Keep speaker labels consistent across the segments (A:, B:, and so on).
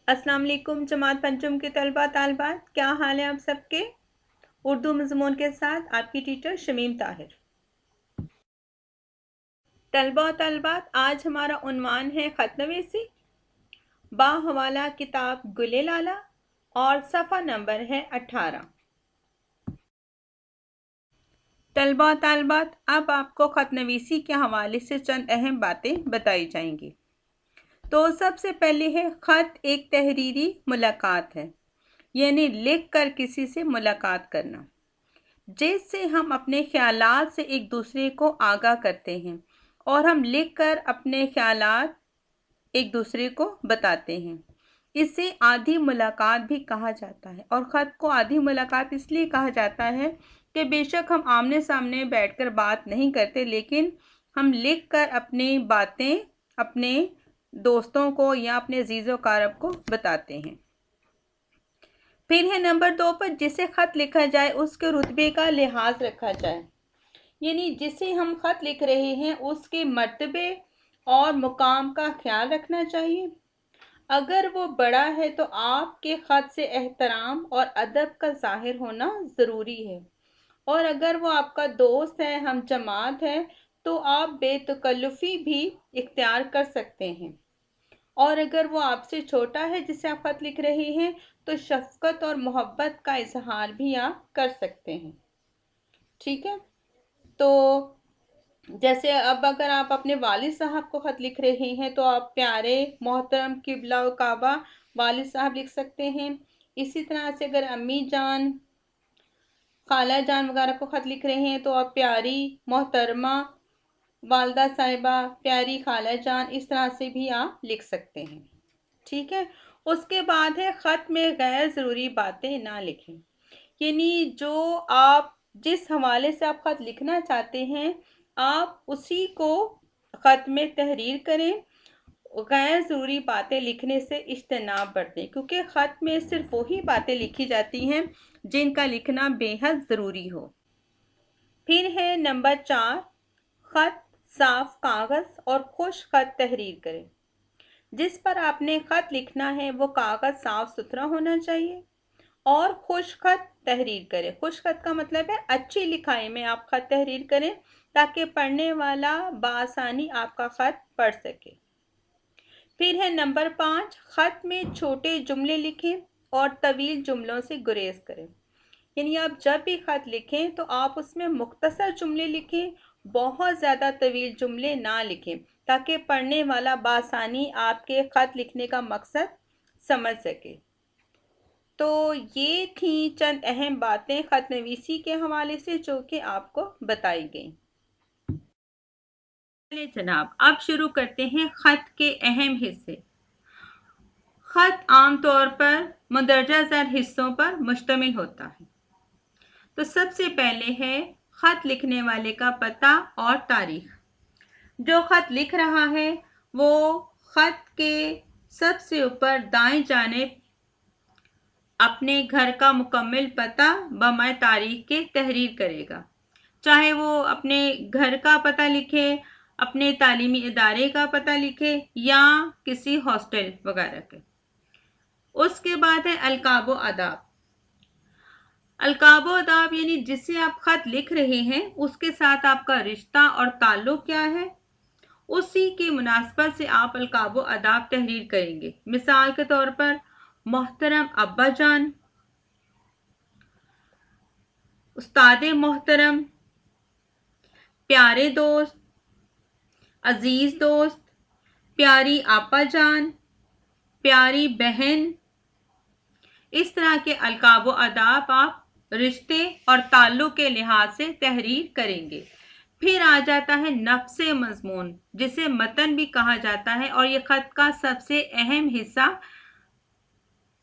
A: अस्सलाम वालेकुम जमात पंचम के तलबा तालबात, क्या हाल है आप सबके। उर्दू मज़मून के साथ आपकी टीचर शमीम ताहिर। तलबा और तालबात, आज हमारा उन्वान है ख़तनवीसी बाहवाला किताब गुले लाला और सफ़ा नंबर है 18। तलबा और तालबात, अब आपको ख़तनवीसी के हवाले से चंद अहम बातें बताई जाएंगी। तो सबसे पहले है, ख़त एक तहरीरी मुलाकात है, यानी लिख कर किसी से मुलाकात करना, जिससे हम अपने ख्यालात से एक दूसरे को आगाह करते हैं और हम लिख कर अपने ख्यालात एक दूसरे को बताते हैं। इसे आधी मुलाकात भी कहा जाता है और ख़त को आधी मुलाकात इसलिए कहा जाता है कि बेशक हम आमने सामने बैठकर बात नहीं करते, लेकिन हम लिख कर अपनी बातें अपने दोस्तों को या अपने अजीज़ व कारब को बताते हैं। फिर है नंबर 2 पर, जिसे ख़त लिखा जाए उसके रुतबे का लिहाज रखा जाए, यानी जिसे हम ख़त लिख रहे हैं उसके मर्तबे और मुकाम का ख्याल रखना चाहिए। अगर वो बड़ा है तो आपके ख़त से एहतराम और अदब का ज़ाहिर होना ज़रूरी है, और अगर वो आपका दोस्त है, हम जमात है, तो आप बेतकल्लुफ़ी भी इख्तियार कर सकते हैं। और अगर वो आपसे छोटा है जिसे आप ख़त लिख रहे हैं, तो शफ़क़त और मोहब्बत का इजहार भी आप कर सकते हैं। ठीक है, तो जैसे अब अगर आप अपने वालिद साहब को ख़त लिख रहे हैं तो आप प्यारे मोहतरम किबला व काबा वालिद साहब लिख सकते हैं। इसी तरह से अगर अम्मी जान, खाला जान वगैरह को ख़त लिख रहे हैं तो आप प्यारी मोहतरमा वालदा साहिबा, प्यारी खाला जान, इस तरह से भी आप लिख सकते हैं। ठीक है, उसके बाद है, ख़त में गैर ज़रूरी बातें ना लिखें, यानी जो आप जिस हवाले से आप ख़त लिखना चाहते हैं आप उसी को ख़त में तहरीर करें। गैर ज़रूरी बातें लिखने से इज्तनाब बरतें, क्योंकि ख़त में सिर्फ वही बातें लिखी जाती हैं जिनका लिखना बेहद ज़रूरी हो। फिर है नंबर 4, ख़त साफ कागज़ और खुश ख़त तहरीर करें। जिस पर आपने ख़त लिखना है वो कागज़ साफ सुथरा होना चाहिए और खुश ख़त तहरीर करें। खुश ख़त का मतलब है अच्छी लिखाई में आप ख़त तहरीर करें, ताकि पढ़ने वाला बआसानी आपका ख़त पढ़ सके। फिर है नंबर 5, ख़त में छोटे जुमले लिखें और तवील जुमलों से गुरेज करें, यानी आप जब भी ख़त लिखें तो आप उसमें मुख्तसर जुमले लिखें, बहुत ज़्यादा तवील जुमले ना लिखें, ताकि पढ़ने वाला बआसानी आपके ख़त लिखने का मकसद समझ सके। तो ये थी चंद अहम बातें ख़तनवीसी के हवाले से जो कि आपको बताई गई। चलिए जनाब, अब शुरू करते हैं ख़त के अहम हिस्से। ख़त आमतौर पर मंदरजा ज़ैल हिस्सों पर मुश्तमिल होता है। तो सबसे पहले है ख़त लिखने वाले का पता और तारीख। जो ख़त लिख रहा है वो ख़त के सबसे ऊपर दाएं जानिब अपने घर का मुकम्मल पता बमाए तारीख के तहरीर करेगा। चाहे वो अपने घर का पता लिखे, अपने तालीमी इदारे का पता लिखे या किसी हॉस्टल वगैरह के। उसके बाद है अलकाबो अदाब। अलकाबो अदाब यानी जिसे आप ख़त लिख रहे हैं उसके साथ आपका रिश्ता और ताल्लुक़ क्या है, उसी की मुनासबत से आप अलकाबो अदाब तहरीर करेंगे। मिसाल के तौर पर मोहतरम अब्बा जान, उस्ताद मोहतरम, प्यारे दोस्त, अजीज़ दोस्त, प्यारी आपा जान, प्यारी बहन। इस तरह के अलकाबो अदाब आप रिश्ते और ताल्लुक़ के लिहाज से तहरीर करेंगे। फिर आ जाता है नफ्से मज़मून, जिसे मतन भी कहा जाता है और ये ख़त का सबसे अहम हिस्सा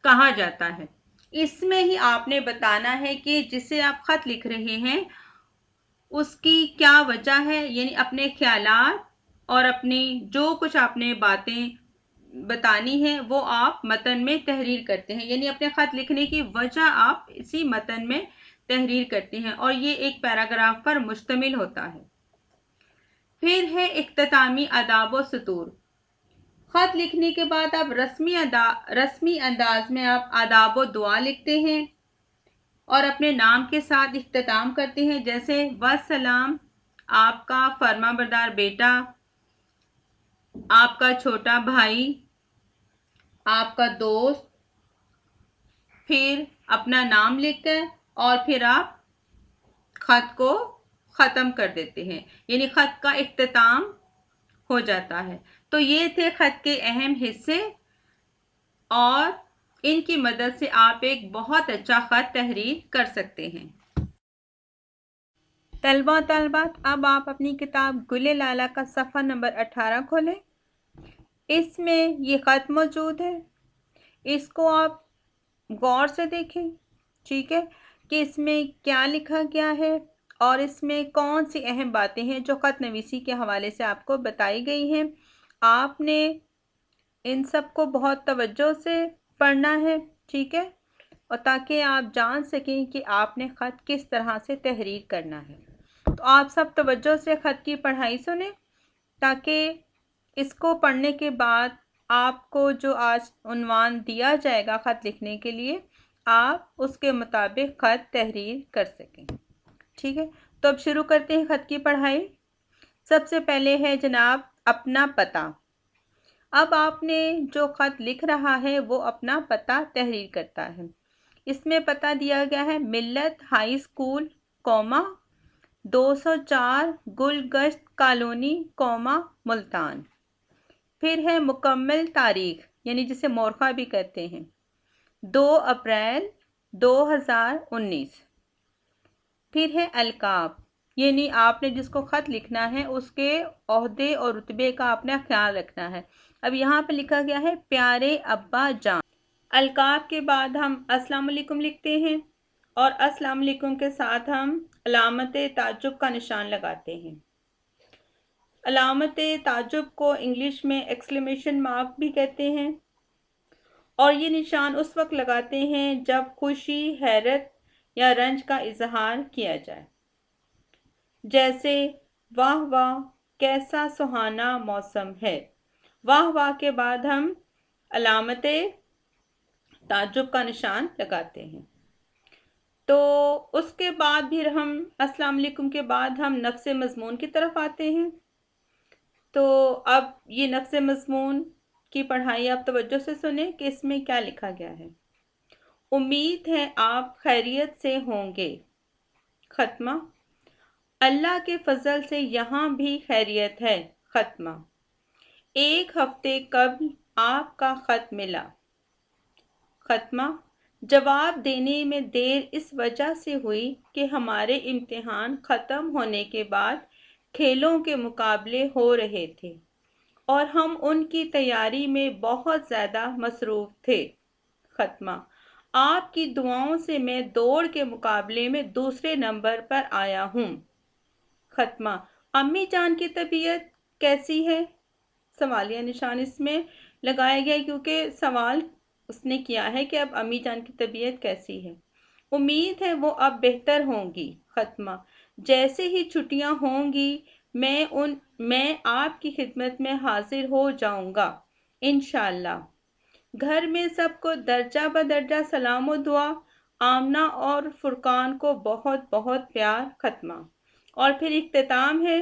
A: कहा जाता है। इसमें ही आपने बताना है कि जिसे आप ख़त लिख रहे हैं उसकी क्या वजह है, यानी अपने ख्यालात और अपनी जो कुछ आपने बातें बतानी है वो आप मतन में तहरीर करते हैं, यानी अपने ख़त लिखने की वजह आप इसी मतन में तहरीर करते हैं और ये एक पैराग्राफ पर मुश्तमिल होता है। फिर है इख्तितामी आदाब व सतूर। ख़त लिखने के बाद आप रस्मी अंदाज में आप आदाब व दुआ लिखते हैं और अपने नाम के साथ इख्तिताम करते हैं, जैसे वस्सलाम, आपका फर्माबरदार बेटा, आपका छोटा भाई, आपका दोस्त, फिर अपना नाम लिखकर और फिर आप ख़त को ख़त्म कर देते हैं, यानी ख़त का इख्तिताम हो जाता है। तो ये थे ख़त के अहम हिस्से और इनकी मदद से आप एक बहुत अच्छा ख़त तहरीर कर सकते हैं। तलबा तलबात, अब आप अपनी किताब गुले लाला का सफ़ा नंबर 18 खोलें। इसमें ये ख़त मौजूद है, इसको आप गौर से देखें, ठीक है, कि इसमें क्या लिखा गया है और इसमें कौन सी अहम बातें हैं जो ख़त नवीसी के हवाले से आपको बताई गई हैं। आपने इन सब को बहुत तवज्जो से पढ़ना है, ठीक है, और ताकि आप जान सकें कि आपने ख़त किस तरह से तहरीर करना है। तो आप सब तवज्जो से ख़त की पढ़ाई सुने, ताकि इसको पढ़ने के बाद आपको जो आज उन्वान दिया जाएगा ख़त लिखने के लिए, आप उसके मुताबिक ख़त तहरीर कर सकें, ठीक है। तो अब शुरू करते हैं ख़त की पढ़ाई। सबसे पहले है जनाब अपना पता। अब आपने जो ख़त लिख रहा है वो अपना पता तहरीर करता है। इसमें पता दिया गया है मिल्लत high school, 204 Gulgasht colony, Multan. फिर है मुकम्मल तारीख, यानी जिसे मोरखा भी कहते हैं, 2 अप्रैल 2019। फिर है अलकाब, यानी आपने जिसको ख़त लिखना है उसके ओहदे और रुतबे का आपने ख्याल रखना है। अब यहाँ पे लिखा गया है प्यारे अब्बा जान। अलकाब के बाद हम अस्सलाम वालेकुम लिखते हैं और अस्सलाम वालेकुम के साथ हम अलामत ताज्जुब का निशान लगाते हैं। अलामत ताज्जुब को इंग्लिश में एक्सक्लेमेशन मार्क भी कहते हैं और ये निशान उस वक्त लगाते हैं जब खुशी, हैरत या रंज का इजहार किया जाए, जैसे वाह वाह कैसा सुहाना मौसम है। वाह वाह के बाद हम अलामत ताज्जुब का निशान लगाते हैं। तो उसके बाद फिर हम अस्सलाम वालेकुम के बाद हम नफ्स मज़मून की तरफ आते हैं। तो अब ये नफ्स मज़मून की पढ़ाई आप तवज्जो से सुने कि इसमें क्या लिखा गया है। उम्मीद है आप खैरियत से होंगे। ख़त्मा, अल्लाह के फजल से यहाँ भी खैरियत है। ख़त्मा, 1 हफ्ते कब्ल आपका ख़त मिला। ख़त्मा, जवाब देने में देर इस वजह से हुई कि हमारे इम्तिहान ख़त्म होने के बाद खेलों के मुकाबले हो रहे थे और हम उनकी तैयारी में बहुत ज़्यादा मसरूफ़ थे। ख़त्मा, आपकी दुआओं से मैं दौड़ के मुकाबले में दूसरे नंबर पर आया हूँ। ख़त्मा, अम्मी जान की तबीयत कैसी है? सवालिया निशान इसमें लगाया गया क्योंकि सवाल उसने किया है कि अब अम्मी जान की तबीयत कैसी है। उम्मीद है वो अब बेहतर होंगी। ख़त्मा, जैसे ही छुट्टियां होंगी मैं आपकी खिदमत में हाजिर हो जाऊंगा इंशाअल्लाह। घर में सबको दर्जा बदर्जा सलाम व दुआ। आमना और फुरकान को बहुत बहुत प्यार। ख़त्मा, और फिर इख्तिताम है,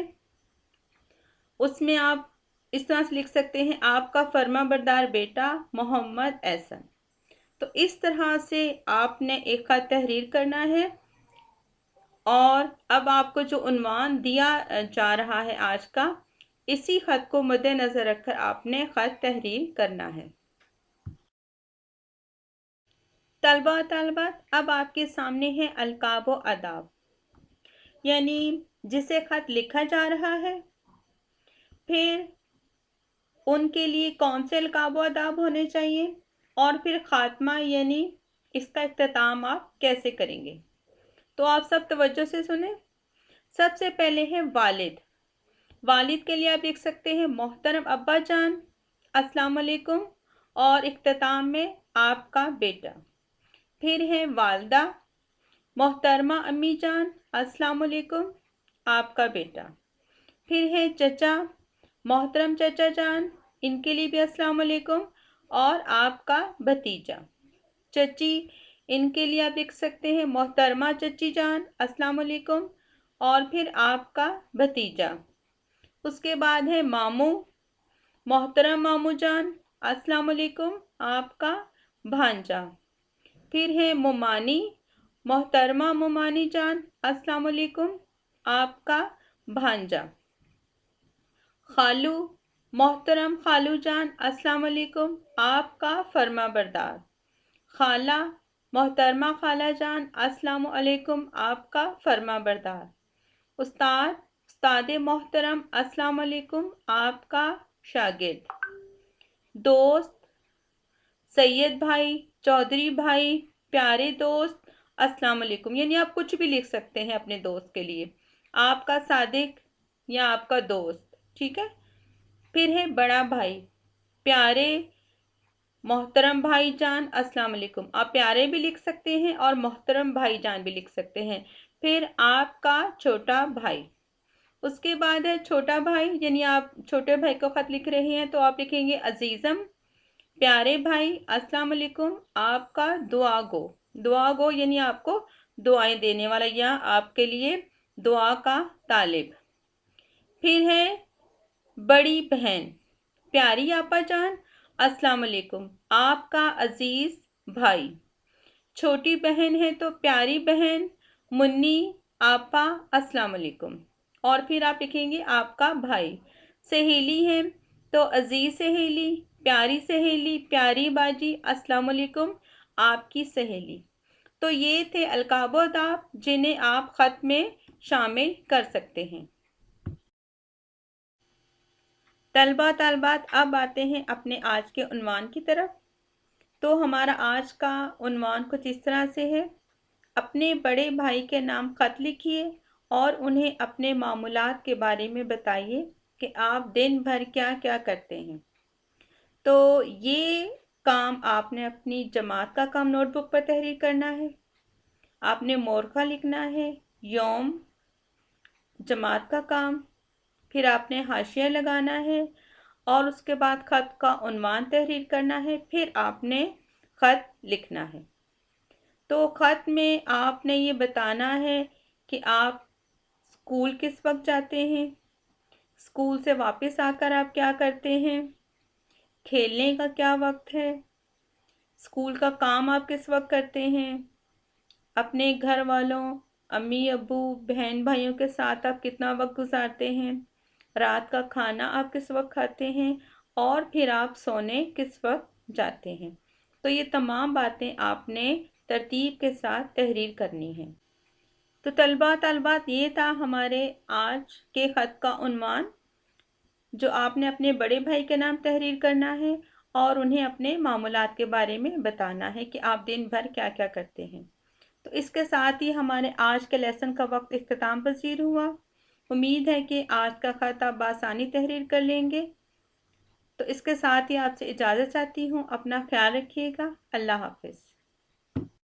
A: उसमें आप इस तरह से लिख सकते हैं आपका फर्माबरदार बेटा मोहम्मद एहसन। तो इस तरह से आपने एक ख़त तहरीर करना है और अब आपको जो उन्वान दिया जा रहा है आज का, इसी ख़त को मद्देनज़र रखकर आपने ख़त तहरीर करना है। तलबा तलबात, अब आपके सामने है अलकाब व अदाब, यानी जिसे ख़त लिखा जा रहा है, फिर उनके लिए कौन से अलकाब व अदाब होने चाहिए और फिर ख़ात्मा यानी इसका इख्तिताम आप कैसे करेंगे। तो आप सब तवज्जो से सुने। सबसे पहले है वालिद। वालिद के लिए आप लिख सकते हैं मोहतरम अब्बा जान, अस्सलाम वालेकुम, और इख्तिताम में आपका बेटा। फिर है वालदा, मोहतरमा अम्मी जान, अस्सलाम वालेकुम, आपका बेटा। फिर है चचा, मोहतरम चचा जान, इनके लिए भी अस्सलाम वालेकुम। और आपका भतीजा चची, इनके लिए आप लिख सकते हैं मोहतरमा चची जान अस्सलाम वालेकुम। और फिर आपका भतीजा। उसके बाद है मामू, मोहतरम मामू जान अस्सलाम वालेकुम, आपका भांजा। फिर है मुमानी, मोहतरमा मुमानी जान अस्सलाम वालेकुम, आपका भांजा। खालू, मोहतरम खालू जान अस्सलाम वालेकुम, आपका फर्माबरदार। खाला, मोहतरमा खाला जान अस्सलाम वालेकुम, आपका फर्माबरदार। उस्ताद, उस्ताद मोहतरम अस्सलाम वालेकुम, आपका शागिर्द। दोस्त, सैयद भाई, चौधरी भाई, प्यारे दोस्त अस्सलाम वालेकुम, यानी आप कुछ भी लिख सकते हैं अपने दोस्त के लिए, आपका सादिक या आपका दोस्त, ठीक है। फिर है बड़ा भाई, प्यारे मोहतरम भाईजान अस्सलाम वालेकुम, आप प्यारे भी लिख सकते हैं और मोहतरम भाईजान भी लिख सकते हैं। फिर आपका छोटा भाई। उसके बाद है छोटा भाई, यानी आप छोटे भाई को ख़त लिख रहे हैं तो आप लिखेंगे अजीज़म, प्यारे भाई अस्सलाम वालेकुम, आपका दुआ गो। दुआ गो यानी आपको दुआएं देने वाला या आपके लिए दुआ का तालिब। फिर है बड़ी बहन, प्यारी आपा जान अस्सलाम वालेकुम, आपका अजीज़ भाई। छोटी बहन है तो प्यारी बहन मुन्नी आपा अस्सलाम वालेकुम। और फिर आप लिखेंगे आपका भाई। सहेली है तो अजीज सहेली, प्यारी सहेली, प्यारी बाजी अस्सलाम वालेकुम, आपकी सहेली। तो ये थे अलकाबोदाब जिन्हें आप ख़त में शामिल कर सकते हैं। तलबा तलबात, अब आते हैं अपने आज के उन्वान की तरफ। तो हमारा आज का उन्वान कुछ इस तरह से है। अपने बड़े भाई के नाम ख़त लिखिए और उन्हें अपने मामूलात के बारे में बताइए कि आप दिन भर क्या क्या करते हैं। तो ये काम आपने अपनी जमात का काम नोटबुक पर तहरीर करना है। आपने मोरखा लिखना है, यौम, जमात का काम, फिर आपने हाशिया लगाना है और उसके बाद ख़त का उन्वान तहरीर करना है, फिर आपने ख़त लिखना है। तो ख़त में आपने ये बताना है कि आप स्कूल किस वक्त जाते हैं, स्कूल से वापस आकर आप क्या करते हैं, खेलने का क्या वक्त है, स्कूल का काम आप किस वक्त करते हैं, अपने घर वालों, अम्मी अब्बू, बहन भाइयों के साथ आप कितना वक्त गुजारते हैं, रात का खाना आप किस वक्त खाते हैं और फिर आप सोने किस वक्त जाते हैं। तो ये तमाम बातें आपने तरतीब के साथ तहरीर करनी है। तो तलबा तलबात, ये था हमारे आज के ख़त का उन्वान जो आपने अपने बड़े भाई के नाम तहरीर करना है और उन्हें अपने मामूलात के बारे में बताना है कि आप दिन भर क्या क्या करते हैं। तो इसके साथ ही हमारे आज के लेसन का वक्त इख्तिताम पज़ीर हुआ। उम्मीद है कि आज का ख़त आप बआसानी तहरीर कर लेंगे। तो इसके साथ ही आपसे इजाज़त चाहती हूँ। अपना ख्याल रखिएगा। अल्लाह हाफ़िज़।